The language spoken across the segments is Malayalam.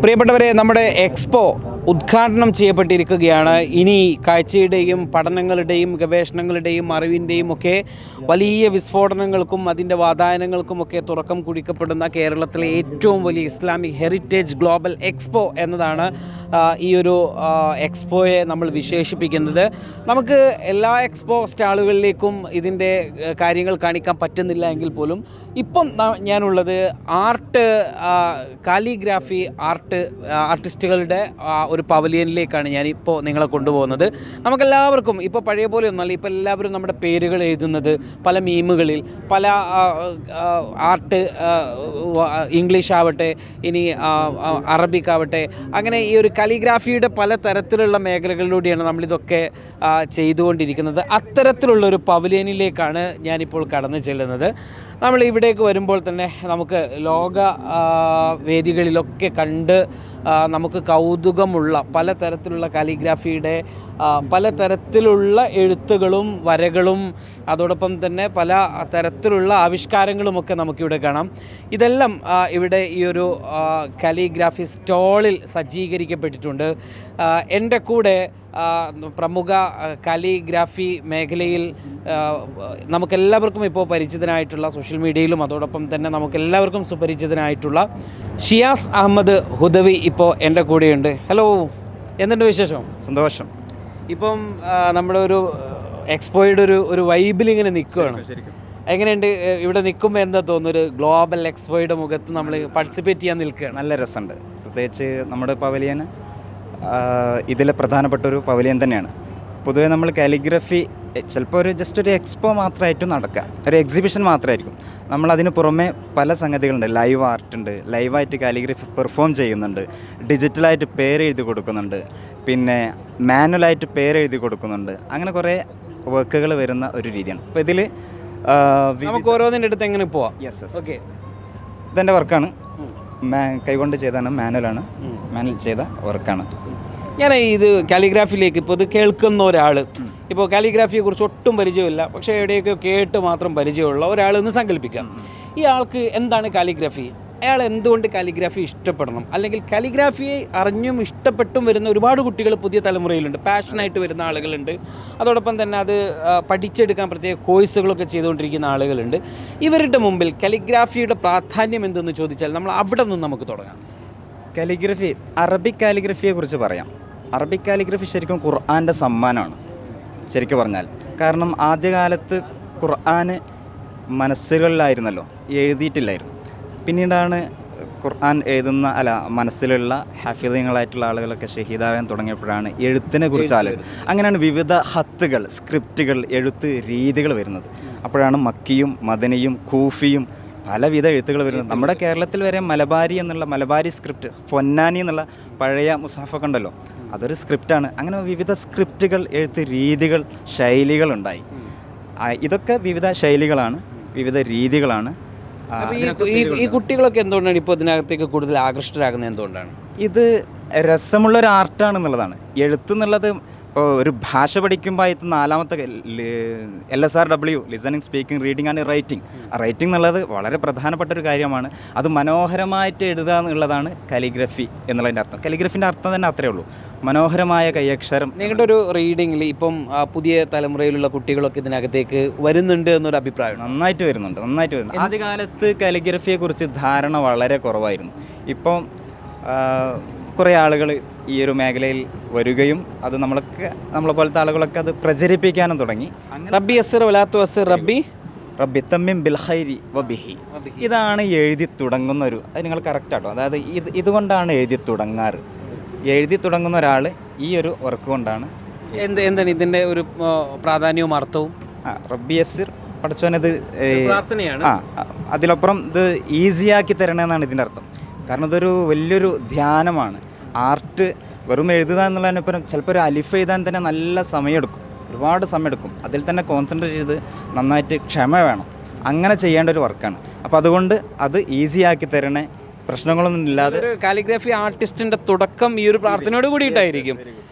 പ്രിയപ്പെട്ടവരെ, നമ്മുടെ എക്സ്പോ ഉദ്ഘാടനം ചെയ്യപ്പെട്ടിരിക്കുകയാണ്. ഇനി കാഴ്ചയുടെയും പഠനങ്ങളുടെയും ഗവേഷണങ്ങളുടെയും അറിവിൻ്റെയും ഒക്കെ വലിയ വിസ്ഫോടനങ്ങൾക്കും അതിൻ്റെ വാതായനങ്ങൾക്കുമൊക്കെ തുറക്കം കുറിക്കപ്പെടുന്ന കേരളത്തിലെ ഏറ്റവും വലിയ ഇസ്ലാമിക് ഹെറിറ്റേജ് ഗ്ലോബൽ എക്സ്പോ എന്നതാണ് ഈ ഒരു എക്സ്പോയെ നമ്മൾ വിശേഷിപ്പിക്കുന്നത്. നമുക്ക് എല്ലാ എക്സ്പോ സ്റ്റാളുകളിലേക്കും ഇതിൻ്റെ കാര്യങ്ങൾ കാണിക്കാൻ പറ്റുന്നില്ല എങ്കിൽ പോലും ഇപ്പം ഞാനുള്ളത് കാലിഗ്രാഫി ആർട്ടിസ്റ്റുകളുടെ ഒരു പവലിയനിലേക്കാണ് ഞാനിപ്പോൾ നിങ്ങളെ കൊണ്ടുപോകുന്നത്. നമുക്കെല്ലാവർക്കും ഇപ്പോൾ പഴയ പോലെ ഒന്നല്ല, ഇപ്പോൾ എല്ലാവരും നമ്മുടെ പേരുകൾ എഴുതുന്നത് പല മീമുകളിൽ, പല ആർട്ട്, ഇംഗ്ലീഷ് ആവട്ടെ, ഇനി അറബിക് ആവട്ടെ, അങ്ങനെ ഈ ഒരു കാലിഗ്രാഫിയുടെ പല തരത്തിലുള്ള മേഖലകളിലൂടെയാണ് നമ്മളിതൊക്കെ ചെയ്തുകൊണ്ടിരിക്കുന്നത്. അത്തരത്തിലുള്ളൊരു പവലിയനിലേക്കാണ് ഞാനിപ്പോൾ കടന്നു ചെല്ലുന്നത്. നമ്മൾ ഇവിടേക്ക് വരുമ്പോൾ തന്നെ നമുക്ക് ലോക വേദികളിലൊക്കെ കണ്ട് നമുക്ക് കൗതുകമുള്ള പലതരത്തിലുള്ള കാലിഗ്രാഫിയുടെ പലതരത്തിലുള്ള എഴുത്തുകളും വരകളും അതോടൊപ്പം തന്നെ പല തരത്തിലുള്ള ആവിഷ്കാരങ്ങളുമൊക്കെ നമുക്കിവിടെ കാണാം. ഇതെല്ലാം ഇവിടെ ഈ ഒരു കാലിഗ്രാഫി സ്റ്റോളിൽ സജ്ജീകരിക്കപ്പെട്ടിട്ടുണ്ട്. എൻ്റെ കൂടെ പ്രമുഖ കാലിഗ്രാഫി മേഖലയിൽ നമുക്കെല്ലാവർക്കും ഇപ്പോൾ പരിചിതനായിട്ടുള്ള, സോഷ്യൽ മീഡിയയിലും അതോടൊപ്പം തന്നെ നമുക്കെല്ലാവർക്കും സുപരിചിതനായിട്ടുള്ള ഷിയാസ് അഹമ്മദ് ഹുദവി ഇപ്പോൾ എൻ്റെ കൂടെയുണ്ട്. ഹലോ, എന്തുണ്ട് വിശേഷം? സന്തോഷം. ഇപ്പം നമ്മുടെ ഒരു എക്സ്പോയുടെ ഒരു വൈബിൽ ഇങ്ങനെ നിൽക്കുകയാണ്. എങ്ങനെയുണ്ട് ഇവിടെ നിൽക്കുമ്പോൾ? എന്താ തോന്നുന്നു? ഒരു ഗ്ലോബൽ എക്സ്പോയുടെ മുഖത്ത് നമ്മൾ പാർട്ടിസിപ്പേറ്റ് ചെയ്യാൻ നിൽക്കുകയാണ്. നല്ല രസമുണ്ട്. പ്രത്യേകിച്ച് നമ്മുടെ പവലിയൻ ഇതിലെ പ്രധാനപ്പെട്ട ഒരു പവലിയൻ തന്നെയാണ്. പൊതുവേ നമ്മൾ കാലിഗ്രഫി ചിലപ്പോൾ ജസ്റ്റ് ഒരു എക്സ്പോ മാത്രമായിട്ട് നടക്കുക, ഒരു എക്സിബിഷൻ മാത്രമായിരിക്കും. നമ്മളതിന് പുറമെ പല സംഗതികളുണ്ട്. ലൈവ് ആർട്ട് ഉണ്ട്, ലൈവായിട്ട് കാലിഗ്രഫി പെർഫോം ചെയ്യുന്നുണ്ട്, ഡിജിറ്റലായിട്ട് പേരെഴുതി കൊടുക്കുന്നുണ്ട്, പിന്നെ മാനുവലായിട്ട് പേരെഴുതി കൊടുക്കുന്നുണ്ട്. അങ്ങനെ കുറേ വർക്കുകൾ വരുന്ന ഒരു രീതിയാണ്. അപ്പോൾ ഇതിൽ നമുക്ക് ഓരോന്നിൻ്റെ അടുത്ത് എങ്ങനെ പോവാം? ഓക്കെ, ഇതെൻ്റെ വർക്കാണ്. കൈകൊണ്ട് ചെയ്താണ്, മാനുവൽ ചെയ്ത വർക്കാണ്. ഞാൻ ഇത് കാലിഗ്രാഫിയിലേക്ക് ഇപ്പോൾ ഇത് കേൾക്കുന്ന ഒരാൾ, ഇപ്പോൾ കാലിഗ്രാഫിയെക്കുറിച്ച് ഒട്ടും പരിചയമില്ല, പക്ഷേ എവിടെയൊക്കെ കേട്ട് മാത്രം പരിചയമുള്ള ഒരാളെന്ന് സങ്കല്പിക്കാം. ഈ ആൾക്ക് എന്താണ് കാലിഗ്രാഫി? അയാൾ എന്തുകൊണ്ട് കാലിഗ്രാഫി ഇഷ്ടപ്പെടണം? അല്ലെങ്കിൽ കാലിഗ്രാഫിയെ അറിഞ്ഞും ഇഷ്ടപ്പെട്ടും വരുന്ന ഒരുപാട് കുട്ടികൾ പുതിയ തലമുറയിലുണ്ട്, പാഷനായിട്ട് വരുന്ന ആളുകളുണ്ട്. അതോടൊപ്പം തന്നെ അത് പഠിച്ചെടുക്കാൻ പ്രത്യേക കോഴ്സുകളൊക്കെ ചെയ്തുകൊണ്ടിരിക്കുന്ന ആളുകളുണ്ട്. ഇവരുടെ മുമ്പിൽ കാലിഗ്രാഫിയുടെ പ്രാധാന്യം എന്തെന്ന് ചോദിച്ചാൽ നമ്മൾ അവിടെ നിന്ന് നമുക്ക് തുടങ്ങാം. കാലിഗ്രഫി, അറബിക് കാലിഗ്രഫിയെ കുറിച്ച് പറയാം. അറബിക് കാലിഗ്രഫി ശരിക്കും ഖുർആൻ്റെ സമ്മാനമാണ് ശരിക്കും പറഞ്ഞാൽ. കാരണം ആദ്യകാലത്ത് ഖുർആൻ മനസ്സുകളിലായിരുന്നല്ലോ, എഴുതിയിട്ടില്ലായിരുന്നു. പിന്നീടാണ് ഖുർആൻ എഴുതുന്ന മനസ്സിലുള്ള ഹാഫിദുകളായിട്ടുള്ള ആളുകളൊക്കെ ഷഹീദാവാൻ തുടങ്ങിയപ്പോഴാണ് എഴുത്തിനെ കുറിച്ച് ആലോചിക്കുന്നത്. അങ്ങനെയാണ് വിവിധ ഹത്തുകൾ, സ്ക്രിപ്റ്റുകൾ, എഴുത്ത് രീതികൾ വരുന്നത്. അപ്പോഴാണ് മക്കിയും മദനിയും കൂഫിയും പലവിധ എഴുത്തുകൾ വരുന്നത്. നമ്മുടെ കേരളത്തിൽ വരെ മലബാരി സ്ക്രിപ്റ്റ്, പൊന്നാനി എന്നുള്ള പഴയ മുസാഫൊക്കെ ഉണ്ടല്ലോ, അതൊരു സ്ക്രിപ്റ്റാണ്. അങ്ങനെ വിവിധ സ്ക്രിപ്റ്റുകൾ, എഴുത്ത് രീതികൾ, ശൈലികളുണ്ടായി. ഇതൊക്കെ വിവിധ ശൈലികളാണ്, വിവിധ രീതികളാണ്. ഈ കുട്ടികളൊക്കെ എന്തുകൊണ്ടാണ് ഇപ്പോൾ ഇതിനകത്തേക്ക് കൂടുതൽ ആകൃഷ്ടരാകുന്നത്? എന്തുകൊണ്ടാണ്? ഇത് രസമുള്ളൊരു ആർട്ടാണെന്നുള്ളതാണ്. എഴുത്തുന്നുള്ളത് ഇപ്പോൾ ഒരു ഭാഷ പഠിക്കുമ്പോൾ ആയിട്ട് 4ാമത്തെ LSRW, listening, speaking, reading and writing. Writing എന്നുള്ളത് വളരെ പ്രധാനപ്പെട്ട ഒരു കാര്യമാണ്. അത് മനോഹരമായിട്ട് എഴുതുക എന്നുള്ളതാണ് കാലിഗ്രഫി എന്നുള്ളതിൻ്റെ അർത്ഥം. കാലിഗ്രഫിൻ്റെ അർത്ഥം തന്നെ അത്രയേ ഉള്ളൂ, മനോഹരമായ കൈയക്ഷരം. നിങ്ങളുടെ ഒരു റീഡിങ്ങിൽ ഇപ്പം പുതിയ തലമുറയിലുള്ള കുട്ടികളൊക്കെ ഇതിനകത്തേക്ക് വരുന്നുണ്ട് എന്നൊരു അഭിപ്രായം? നന്നായിട്ട് വരുന്നുണ്ട്. ആദ്യകാലത്ത് കാലിഗ്രഫിയെക്കുറിച്ച് ധാരണ വളരെ കുറവായിരുന്നു. ഇപ്പം കുറേ ആളുകൾ ഈ ഒരു മേഖലയിൽ വരികയും അത് നമ്മളെ പോലത്തെ ആളുകളൊക്കെ അത് പ്രചരിപ്പിക്കാനും തുടങ്ങി. റബ്ബി തമ്മിം ബിൽ ഖൈരി വബിഹി, ഇതാണ് എഴുതി തുടങ്ങുന്ന ഒരു, അത് നിങ്ങൾ കറക്റ്റാട്ടോ. അതായത് ഇതുകൊണ്ടാണ് എഴുതി തുടങ്ങാറ്. എഴുതി തുടങ്ങുന്ന ഒരാൾ ഈ ഒരു വർക്ക് കൊണ്ടാണ്. എന്താണ് ഇതിൻ്റെ ഒരു പ്രാധാന്യവും അർത്ഥവും? റബ്ബി യസ്സിർ, പഠിച്ചോനത് പ്രാർത്ഥനയാണ്. അതിലപ്പുറം ഇത് ഈസിയാക്കി തരണമെന്നാണ് ഇതിൻ്റെ അർത്ഥം. കാരണം ഇതൊരു വലിയൊരു ധ്യാനമാണ്. ആർട്ട് വെറും എഴുതുക എന്നുള്ളതിനപ്പുറം ചിലപ്പോൾ ഒരു അലിഫ് എഴുതാൻ തന്നെ നല്ല സമയമെടുക്കും, ഒരുപാട് സമയമെടുക്കും. അതിൽ തന്നെ കോൺസെൻട്രേറ്റ് ചെയ്ത് നന്നായിട്ട് ക്ഷമ വേണം. അങ്ങനെ ചെയ്യേണ്ട ഒരു വർക്കാണ്. അപ്പോൾ അതുകൊണ്ട് അത് ഈസിയാക്കി തരണേ, പ്രശ്നങ്ങളൊന്നും ഇല്ലാതെ. ഒരു കാലിഗ്രാഫി ആർട്ടിസ്റ്റിൻ്റെ തുടക്കം ഈ ഒരു പ്രാർത്ഥനയോട് കൂടിയിട്ടായിരിക്കും.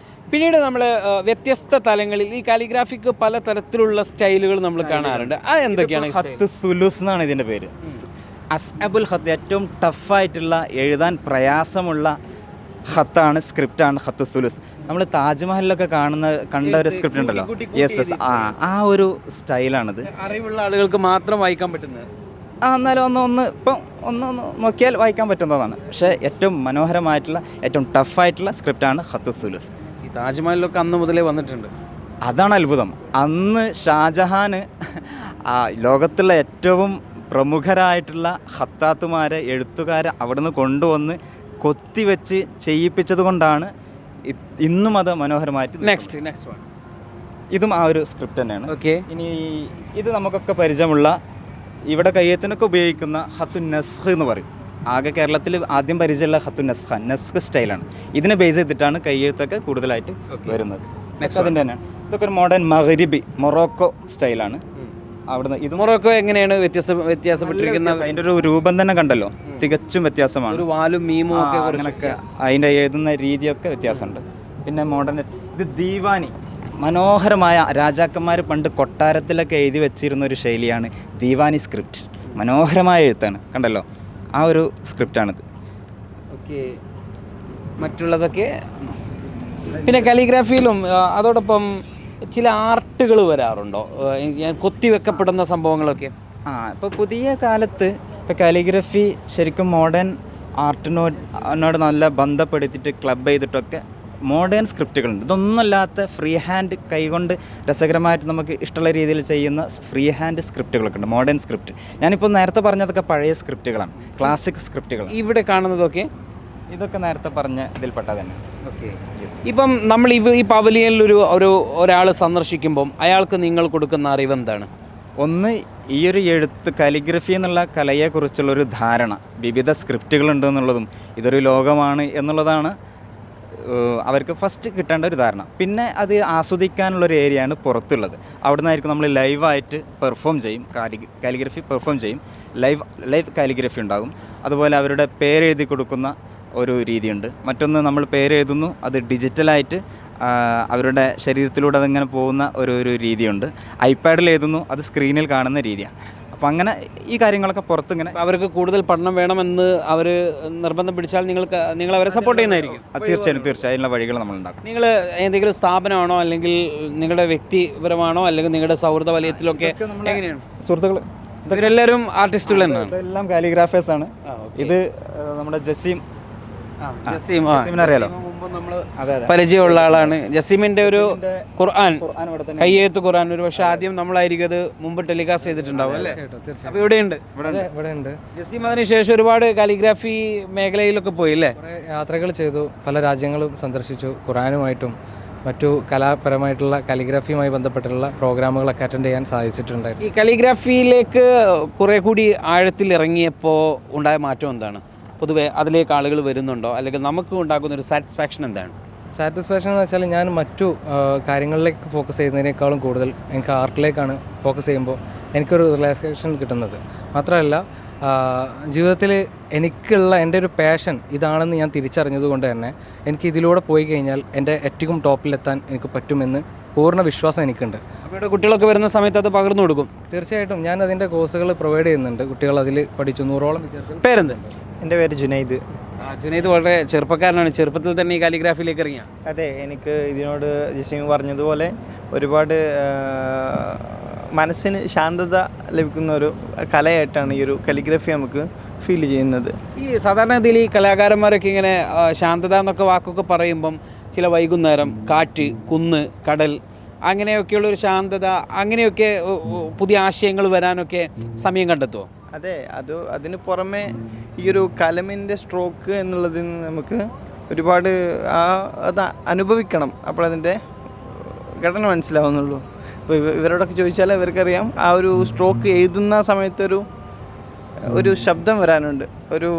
പിന്നീട് നമ്മൾ വ്യത്യസ്ത തലങ്ങളിൽ ഈ കാലിഗ്രാഫിക്ക് പല തരത്തിലുള്ള സ്റ്റൈലുകൾ നമ്മൾ കാണാറുണ്ട്. അത് എന്തൊക്കെയാണ്? ഹത്ത് സുലൂസ് എന്നാണ് ഇതിൻ്റെ പേര്. അസ്അബുൽ ഖത്ത്, ഏറ്റവും ടഫായിട്ടുള്ള, എഴുതാൻ പ്രയാസമുള്ള ഖത്താണ്, സ്ക്രിപ്റ്റാണ് ഖത്തു സുലുസ്. നമ്മൾ താജ്മഹലിലൊക്കെ കണ്ട ഒരു സ്ക്രിപ്റ്റ് ഉണ്ടല്ലോ, യെസ് ആ ഒരു സ്റ്റൈലാണിത്. അറിവുള്ള ആളുകൾക്ക് മാത്രം വായിക്കാൻ പറ്റുന്നത്. എന്നാലും ഒന്ന് നോക്കിയാൽ വായിക്കാൻ പറ്റുന്നതാണ്. പക്ഷേ ഏറ്റവും മനോഹരമായിട്ടുള്ള, ഏറ്റവും ടഫായിട്ടുള്ള സ്ക്രിപ്റ്റാണ് ഖത്തു സുലുസ്. ഈ താജ്മഹലിലൊക്കെ അന്ന് മുതലേ വന്നിട്ടുണ്ട്. അതാണ് അത്ഭുതം. അന്ന് ഷാജഹാൻ ലോകത്തുള്ള ഏറ്റവും പ്രമുഖരായിട്ടുള്ള ഖത്താത്തുമാരെ, എഴുത്തുകാരെ അവിടുന്ന് കൊണ്ടുവന്ന് കൊത്തിവെച്ച് ചെയ്യിപ്പിച്ചത് കൊണ്ടാണ് ഇന്നും അത് മനോഹരമായിട്ട്. നെക്സ്റ്റ് വൺ ഇതും ആ ഒരു സ്ക്രിപ്റ്റ് തന്നെയാണ്. ഓക്കെ. ഇനി ഇത് നമുക്കൊക്കെ പരിചയമുള്ള, ഇവിടെ കയ്യെത്തിനൊക്കെ ഉപയോഗിക്കുന്ന ഖത്തു നസ്ഖ് എന്ന് പറയും. ആകെ കേരളത്തിൽ ആദ്യം പരിചയമുള്ള ഖത്തു നസ്ഖ് സ്റ്റൈലാണ്. ഇതിനെ ബേസ് ചെയ്തിട്ടാണ് കയ്യെഴുത്തൊക്കെ കൂടുതലായിട്ട് വരുന്നത്. അതിൻ്റെ തന്നെയാണ്. ഇതൊക്കെ ഒരു മോഡേൺ മഗ്രിബി മൊറോക്കോ സ്റ്റൈലാണ്. അവിടുന്ന് ഇത് മൊറോക്കോ എങ്ങനെയാണ് വ്യത്യാസപ്പെട്ടിരിക്കുന്നത്? അതിൻ്റെ ഒരു രൂപം തന്നെ കണ്ടല്ലോ, തികച്ചും വ്യത്യാസമാണ്. ഒരു വാലും മീമും ഒക്കെ അങ്ങനെയൊക്കെ അതിൻ്റെ എഴുതുന്ന രീതിയൊക്കെ വ്യത്യാസമുണ്ട്. പിന്നെ മോഡേൺ ഇത് ദീവാനി, മനോഹരമായ രാജാക്കന്മാർ പണ്ട് കൊട്ടാരത്തിലൊക്കെ എഴുതി വെച്ചിരുന്ന ഒരു ശൈലിയാണ് ദീവാനി സ്ക്രിപ്റ്റ്. മനോഹരമായ എഴുത്താണ്, കണ്ടല്ലോ, ആ ഒരു സ്ക്രിപ്റ്റാണിത്. ഓക്കെ. മറ്റുള്ളതൊക്കെ പിന്നെ കാലിഗ്രാഫിയിലും അതോടൊപ്പം ചില ആർട്ടുകൾ വരാറുണ്ടോ? കൊത്തിവെക്കപ്പെടുന്ന സംഭവങ്ങളൊക്കെ. ഇപ്പോൾ പുതിയ കാലത്ത് ഇപ്പോൾ കാലിഗ്രഫി ശരിക്കും മോഡേൺ ആർട്ടിനോട് നല്ല ബന്ധപ്പെടുത്തിയിട്ട് ക്ലബ് ചെയ്തിട്ടൊക്കെ മോഡേൺ സ്ക്രിപ്റ്റുകളുണ്ട്. ഇതൊന്നുമല്ലാത്ത ഫ്രീ ഹാൻഡ് കൈകൊണ്ട് രസകരമായിട്ട് നമുക്ക് ഇഷ്ടമുള്ള രീതിയിൽ ചെയ്യുന്ന ഫ്രീ ഹാൻഡ് സ്ക്രിപ്റ്റുകളൊക്കെ ഉണ്ട്, മോഡേൺ സ്ക്രിപ്റ്റ്. ഞാനിപ്പോൾ നേരത്തെ പറഞ്ഞതൊക്കെ പഴയ സ്ക്രിപ്റ്റുകളാണ്, ക്ലാസിക് സ്ക്രിപ്റ്റുകൾ. ഇവിടെ കാണുന്നതൊക്കെ ഇതൊക്കെ നേരത്തെ പറഞ്ഞ ഇതിൽപ്പെട്ടത് തന്നെ. ഓക്കെ. ഇപ്പം നമ്മൾ ഈ പവലിയനിൽ ഒരാൾ സന്ദർശിക്കുമ്പം അയാൾക്ക് നിങ്ങൾ കൊടുക്കുന്ന അറിവ് എന്താണ്? ഒന്ന്, ഈ ഒരു എഴുത്ത് കാലിഗ്രഫി എന്നുള്ള കലയെക്കുറിച്ചുള്ളൊരു ധാരണ, വിവിധ സ്ക്രിപ്റ്റുകളുണ്ട് എന്നുള്ളതും ഇതൊരു ലോകമാണ് എന്നുള്ളതാണ് അവർക്ക് ഫസ്റ്റ് കിട്ടേണ്ട ഒരു ധാരണ. പിന്നെ അത് ആസ്വദിക്കാനുള്ളൊരു ഏരിയയാണ് പുറത്തുള്ളത്. അവിടെ നിന്നായിരിക്കും നമ്മൾ ലൈവായിട്ട് പെർഫോം ചെയ്യും, കാലിഗ്രഫി പെർഫോം ചെയ്യും. ലൈവ് കാലിഗ്രഫി ഉണ്ടാകും. അതുപോലെ അവരുടെ പേരെഴുതി കൊടുക്കുന്ന ഒരു രീതിയുണ്ട്. മറ്റൊന്ന്, നമ്മൾ പേരെഴുതുന്നു, അത് ഡിജിറ്റലായിട്ട് അവരുടെ ശരീരത്തിലൂടെ അതിങ്ങനെ പോകുന്ന ഒരു രീതിയുണ്ട്. ഐപാഡിൽ എഴുതുന്നു, അത് സ്ക്രീനിൽ കാണുന്ന രീതിയാണ്. അപ്പോൾ അങ്ങനെ ഈ കാര്യങ്ങളൊക്കെ പുറത്തിങ്ങനെ അവർക്ക് കൂടുതൽ പഠനം വേണമെന്ന് അവർ നിർബന്ധം പിടിച്ചാൽ നിങ്ങൾ അവരെ സപ്പോർട്ട് ചെയ്യുന്നതായിരിക്കും. തീർച്ചയായും അതിനുള്ള വഴികൾ നമ്മൾ ഉണ്ടാക്കും. നിങ്ങൾ എന്തെങ്കിലും സ്ഥാപനമാണോ, അല്ലെങ്കിൽ നിങ്ങളുടെ വ്യക്തിപരമാണോ, അല്ലെങ്കിൽ നിങ്ങളുടെ സൗഹൃദ വലയത്തിലൊക്കെ എങ്ങനെയാണ്? സുഹൃത്തുക്കൾ ഇവരെല്ലാവരും ആർട്ടിസ്റ്റുകൾ തന്നെയാണ്, എല്ലാം കാലിഗ്രാഫേഴ്സാണ്. ഇത് നമ്മുടെ ജസീം അറിയാലോ, പരിചയമുള്ള ആളാണ്. ജസീമിന്റെ ഒരു ഖുർആൻ, കയ്യെഴുത്ത് ഖുർആൻ, ഒരു പക്ഷേ ആദ്യം നമ്മളായിരിക്കും അത് മുമ്പ് ടെലികാസ്റ്റ് ചെയ്തിട്ടുണ്ടാവും അല്ലേ? അപ്പോൾ ഇവിടെയുണ്ട്. ജസീം അതിനുശേഷം ഒരുപാട് കാലിഗ്രാഫി മേഖലയിലൊക്കെ പോയി അല്ലേ? യാത്രകൾ ചെയ്തു, പല രാജ്യങ്ങളും സന്ദർശിച്ചു. ഖുർആനുമായിട്ടും മറ്റു കലാപരമായിട്ടുള്ള കാലിഗ്രാഫിയുമായി ബന്ധപ്പെട്ടുള്ള പ്രോഗ്രാമുകളൊക്കെ അറ്റൻഡ് ചെയ്യാൻ സാധിച്ചിട്ടുണ്ടായിരുന്നു. ഈ കാലിഗ്രാഫിയിലേക്ക് കുറേ കൂടി ആഴത്തിൽ ഇറങ്ങിയപ്പോൾ ഉണ്ടായ മാറ്റം എന്താണ്? പൊതുവെ അതിലേക്ക് ആളുകൾ വരുന്നുണ്ടോ, അല്ലെങ്കിൽ നമുക്ക് ഉണ്ടാക്കുന്ന ഒരു സാറ്റിസ്ഫാക്ഷൻ എന്താണ്? സാറ്റിസ്ഫാക്ഷൻ എന്ന് വെച്ചാൽ ഞാൻ മറ്റു കാര്യങ്ങളിലേക്ക് ഫോക്കസ് ചെയ്യുന്നതിനേക്കാളും കൂടുതൽ എനിക്ക് ആർട്ടിലേക്കാണ് ഫോക്കസ് ചെയ്യുമ്പോൾ എനിക്കൊരു റിലാക്സേഷൻ കിട്ടുന്നത്. മാത്രമല്ല, ജീവിതത്തിൽ എനിക്കുള്ള എൻ്റെ ഒരു പാഷൻ ഇതാണെന്ന് ഞാൻ തിരിച്ചറിഞ്ഞത് കൊണ്ട് തന്നെ എനിക്ക് ഇതിലൂടെ പോയി കഴിഞ്ഞാൽ എൻ്റെ ഏറ്റവും ടോപ്പിലെത്താൻ എനിക്ക് പറ്റുമെന്ന് പൂർണ്ണ വിശ്വാസം എനിക്കുണ്ട്. അപ്പോൾ ഇവിടെ കുട്ടികളൊക്കെ വരുന്ന സമയത്ത് അത് പകർന്നു കൊടുക്കും? തീർച്ചയായിട്ടും ഞാൻ അതിൻ്റെ കോഴ്സുകൾ പ്രൊവൈഡ് ചെയ്യുന്നുണ്ട്. കുട്ടികൾ അതിൽ പഠിച്ചു, 100ഓളം വിദ്യാർത്ഥികൾ. പേരെന്ത്? എൻ്റെ പേര് ജുനൈദ്. ജുനൈദ് വളരെ ചെറുപ്പക്കാരനാണ്, ചെറുപ്പത്തിൽ തന്നെ ഈ കാലിഗ്രാഫിയിലേക്ക് ഇറങ്ങിയ. അതെ, എനിക്ക് ഇതിനോട് ജസീം പറഞ്ഞതുപോലെ ഒരുപാട് മനസ്സിന് ശാന്തത ലഭിക്കുന്ന ഒരു കലയായിട്ടാണ് ഈ ഒരു കാലിഗ്രഫി നമുക്ക് ഫീൽ ചെയ്യുന്നത്. ഈ സാധാരണഗതിയിൽ ഈ കലാകാരന്മാരൊക്കെ ഇങ്ങനെ ശാന്തത എന്നൊക്കെ വാക്കൊക്കെ പറയുമ്പം ചില വൈകുന്നേരം, കാറ്റ്, കുന്ന്, കടൽ, അങ്ങനെയൊക്കെയുള്ളൊരു ശാന്തത, അങ്ങനെയൊക്കെ പുതിയ ആശയങ്ങൾ വരാനൊക്കെ സമയം കണ്ടെത്തുമോ? അതെ, അതിന് പുറമെ ഈ ഒരു കലമിൻ്റെ സ്ട്രോക്ക് എന്നുള്ളതിൽ നമുക്ക് ഒരുപാട് അത് അനുഭവിക്കണം, അപ്പോൾ അതിൻ്റെ ഘടന മനസ്സിലാവുന്നുള്ളൂ. ഇപ്പോൾ ഇവരോടൊക്കെ ചോദിച്ചാൽ ഇവർക്കറിയാം, ആ ഒരു സ്ട്രോക്ക് എഴുതുന്ന സമയത്തൊരു ശബ്ദം വരാനുണ്ട്. ഒരു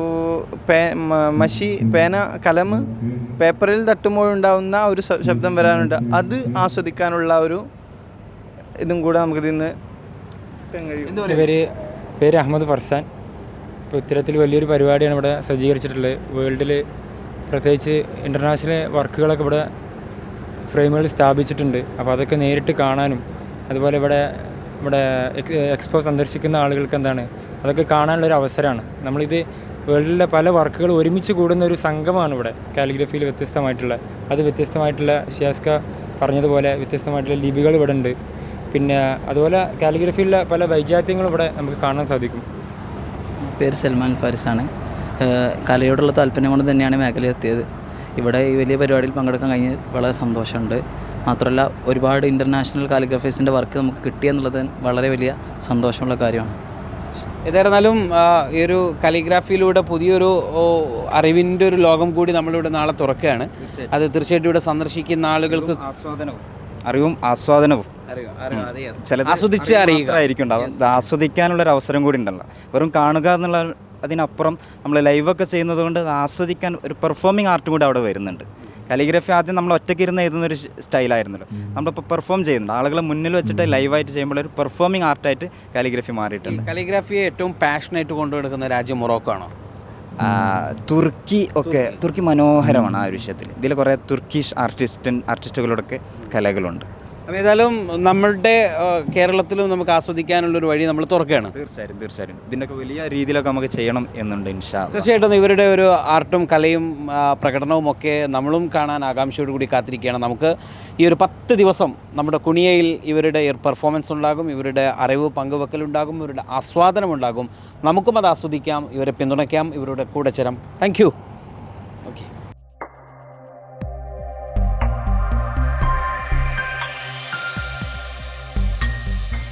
പേന കലം പേപ്പറിൽ തട്ടുമ്പോഴുണ്ടാവുന്ന ഒരു ശബ്ദം വരാനുണ്ട്. അത് ആസ്വദിക്കാനുള്ള ഒരു ഇതും കൂടെ നമുക്കിതിൽ നിന്ന് കഴിയും. പേര് അഹമ്മദ് ഫർസാൻ. ഇപ്പോൾ ഇത്തരത്തിൽ വലിയൊരു പരിപാടിയാണ് ഇവിടെ സജ്ജീകരിച്ചിട്ടുള്ളത്. വേൾഡിൽ പ്രത്യേകിച്ച് ഇൻ്റർനാഷണൽ വർക്കുകളൊക്കെ ഇവിടെ ഫ്രെയിമുകൾ സ്ഥാപിച്ചിട്ടുണ്ട്. അപ്പോൾ അതൊക്കെ നേരിട്ട് കാണാനും, അതുപോലെ ഇവിടെ എക്സ്പോ സന്ദർശിക്കുന്ന ആളുകൾക്ക് എന്താണ് അതൊക്കെ കാണാനുള്ളൊരു അവസരമാണ്. നമ്മളിത് വേൾഡിലെ പല വർക്കുകൾ ഒരുമിച്ച് കൂടുന്ന ഒരു സംഘമാണ് ഇവിടെ കാലിഗ്രഫിയിൽ വ്യത്യസ്തമായിട്ടുള്ള ഷിയാസ്ക പറഞ്ഞതുപോലെ വ്യത്യസ്തമായിട്ടുള്ള ലിപികൾ ഇവിടെ ഉണ്ട്. പിന്നെ അതുപോലെ കാലിഗ്രഫിയിലെ പല വൈജാത്യങ്ങളും ഇവിടെ നമുക്ക് കാണാൻ സാധിക്കും. പേര് സൽമാൻ ഫാരിസാണ്. കലയോടുള്ള താല്പര്യം കൊണ്ട് തന്നെയാണ് മേഖലയിലെത്തിയത്. ഇവിടെ ഈ വലിയ പരിപാടിയിൽ പങ്കെടുക്കാൻ കഴിഞ്ഞ് വളരെ സന്തോഷമുണ്ട്. മാത്രമല്ല ഒരുപാട് ഇൻ്റർനാഷണൽ കാലിഗ്രഫേഴ്സിൻ്റെ വർക്ക് നമുക്ക് കിട്ടിയെന്നുള്ളത് വളരെ വലിയ സന്തോഷമുള്ള കാര്യമാണ്. ഏതായിരുന്നാലും ഈ ഒരു കാലിഗ്രാഫിയിലൂടെ പുതിയൊരു അറിവിൻ്റെ ഒരു ലോകം കൂടി നമ്മളിവിടെ നാളെ തുറക്കുകയാണ്. അത് തീർച്ചയായിട്ടും ഇവിടെ സന്ദർശിക്കുന്ന ആളുകൾക്ക് അറിവും ആസ്വാദനവും ചിലത് ആസ്വദിച്ച് ആയിരിക്കും ഉണ്ടാവും. അത് ആസ്വദിക്കാനുള്ളൊരു അവസരം കൂടി ഉണ്ടല്ലോ. വെറും കാണുക എന്നുള്ള അതിനപ്പുറം നമ്മൾ ലൈവൊക്കെ ചെയ്യുന്നത് കൊണ്ട് അത് ആസ്വദിക്കാൻ ഒരു പെർഫോമിംഗ് ആർട്ടും കൂടി അവിടെ വരുന്നുണ്ട്. കാലിഗ്രഫി ആദ്യം നമ്മൾ ഒറ്റയ്ക്ക് ഇരുന്ന് എഴുതുന്നൊരു സ്റ്റൈലായിരുന്നല്ലോ. നമ്മളിപ്പോൾ പെർഫോം ചെയ്യുന്നുണ്ട്, ആളുകളെ മുന്നിൽ വെച്ചിട്ട് ലൈവായിട്ട് ചെയ്യുമ്പോൾ ഒരു പെർഫോമിംഗ് ആർട്ടായിട്ട് കാലിഗ്രഫി മാറിയിട്ടുണ്ട്. കാലിഗ്രാഫിയെ ഏറ്റവും പാഷനായിട്ട് കൊണ്ടുനടക്കുന്ന രാജ്യം മൊറോക്കോ ആണോ? തുർക്കി മനോഹരമാണ് ആ ഒരു വിഷയത്തിൽ. ഇതിൽ കുറേ തുർക്കിഷ് ആർട്ടിസ്റ്റുകളോടൊക്കെ കലകളുണ്ട്. അപ്പോൾ ഏതായാലും നമ്മളുടെ കേരളത്തിലും നമുക്ക് ആസ്വദിക്കാനുള്ളൊരു വഴി നമ്മൾ തുറക്കുകയാണ്. തീർച്ചയായും ഇതിൻ്റെയൊക്കെ വലിയ രീതിയിലൊക്കെ നമുക്ക് ചെയ്യണം എന്നുണ്ട് ഇൻഷാ അല്ലാഹ്. തീർച്ചയായിട്ടും ഇവരുടെ ഒരു ആർട്ടും കലയും പ്രകടനവും ഒക്കെ നമ്മളും കാണാൻ ആകാംക്ഷയോട് കൂടി കാത്തിരിക്കുകയാണ്. നമുക്ക് ഈ ഒരു 10 ദിവസം നമ്മുടെ കുണിയയിൽ ഇവരുടെ പെർഫോമൻസ് ഉണ്ടാകും, ഇവരുടെ അറിവ് പങ്കുവെക്കലുണ്ടാകും, ഇവരുടെ ആസ്വാദനം ഉണ്ടാകും. നമുക്കും അത് ആസ്വദിക്കാം, ഇവരെ പിന്തുണയ്ക്കാം, ഇവരുടെ കൂടെ ചേരാം. Thank you.